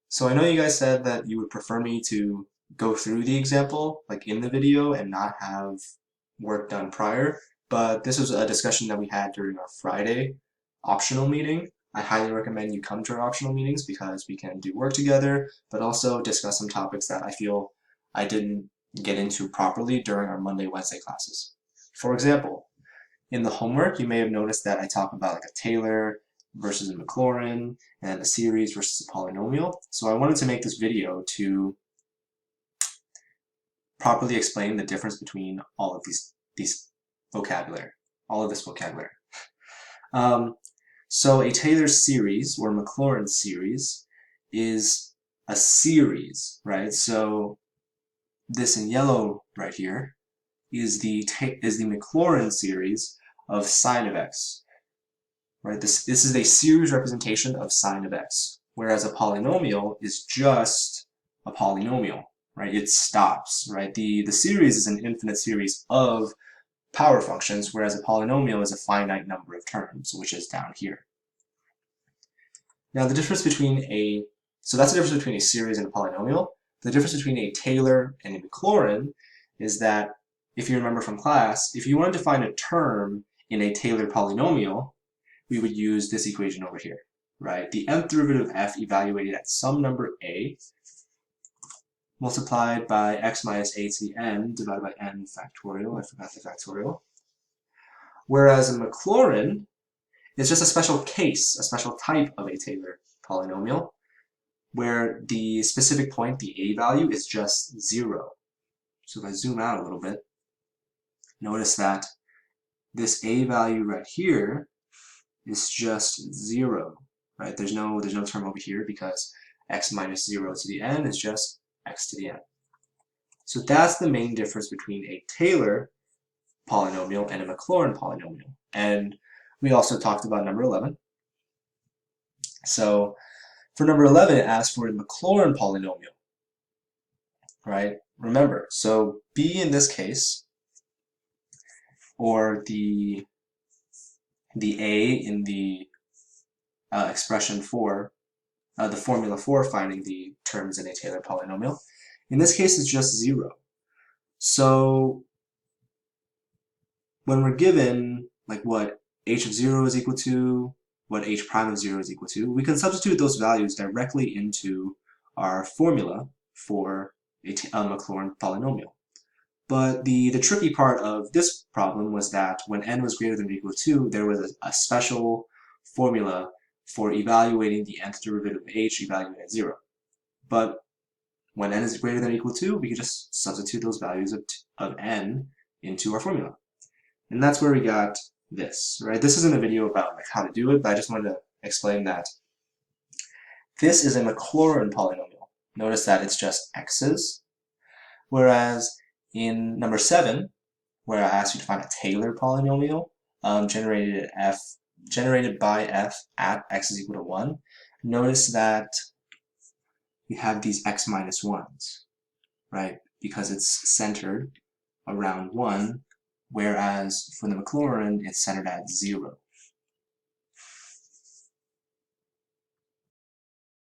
So I know you guys said that you would prefer me to go through the example, like in the video, and not have work done prior, but this was a discussion that we had during our Friday optional meeting. I highly recommend you come to our optional meetings because we can do work together, but also discuss some topics that I feel I didn't get into properly during our Monday, Wednesday classes. For example, in the homework, you may have noticed that I talk about like a Taylor versus a Maclaurin and a series versus a polynomial. So I wanted to make this video to properly explain the difference between all of these vocabulary, all of this vocabulary. Um, so a Taylor series or Maclaurin series is a series, right? So this in yellow right here is the Maclaurin series of sine of x, right? This is a series representation of sine of x, whereas a polynomial is just a polynomial, right? It stops, right? The series is an infinite series of power functions, whereas a polynomial is a finite number of terms, which is down here. Now the difference between so that's the difference between a series and a polynomial. The difference between a Taylor and a Maclaurin is that, if you remember from class, if you wanted to find a term in a Taylor polynomial, we would use this equation over here, right? The nth derivative of f evaluated at some number a multiplied by x minus a to the n divided by n factorial. I forgot the factorial. Whereas a Maclaurin is just a special case, a special type of a Taylor polynomial, where the specific point, the a value, is just 0. So if I zoom out a little bit, notice that this a value right here is just 0, right? There's no term over here because x minus 0 to the n is just x to the n. So that's the main difference between a Taylor polynomial and a Maclaurin polynomial. And we also talked about number 11. So for number 11, it asks for a Maclaurin polynomial, right? Remember, so b in this case, or the a in the expression for the formula for finding the terms in a Taylor polynomial, in this case it's just 0. So when we're given like what h of 0 is equal to, what h prime of 0 is equal to, we can substitute those values directly into our formula for a Maclaurin polynomial. But the tricky part of this problem was that when n was greater than or equal to 2, there was a special formula for evaluating the nth derivative of h evaluated at 0. But when n is greater than or equal to 2, we can just substitute those values of n into our formula. And that's where we got this, right? This isn't a video about like how to do it, but I just wanted to explain that this is a Maclaurin polynomial. Notice that it's just x's, whereas in number 7, where I asked you to find a Taylor polynomial generated by f at x is equal to 1, notice that we have these x minus 1s, right? Because it's centered around 1, whereas for the Maclaurin, it's centered at 0.